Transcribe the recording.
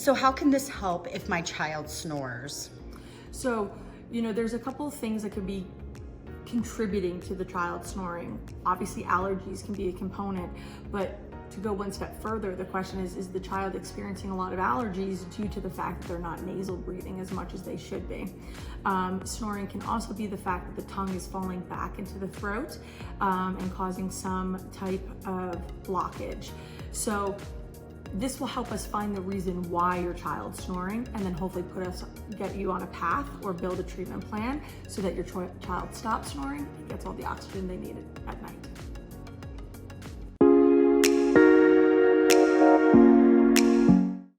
So how can this help if my child snores? So, there's a couple of things that could be contributing to the child snoring. Obviously, allergies can be a component, but to go one step further, the question is the child experiencing a lot of allergies due to the fact that they're not nasal breathing as much as they should be? Snoring can also be the fact that the tongue is falling back into the throat and causing some type of blockage. So this will help us find the reason why your child's snoring, and then hopefully get you on a path or build a treatment plan so that your child stops snoring and gets all the oxygen they need at night.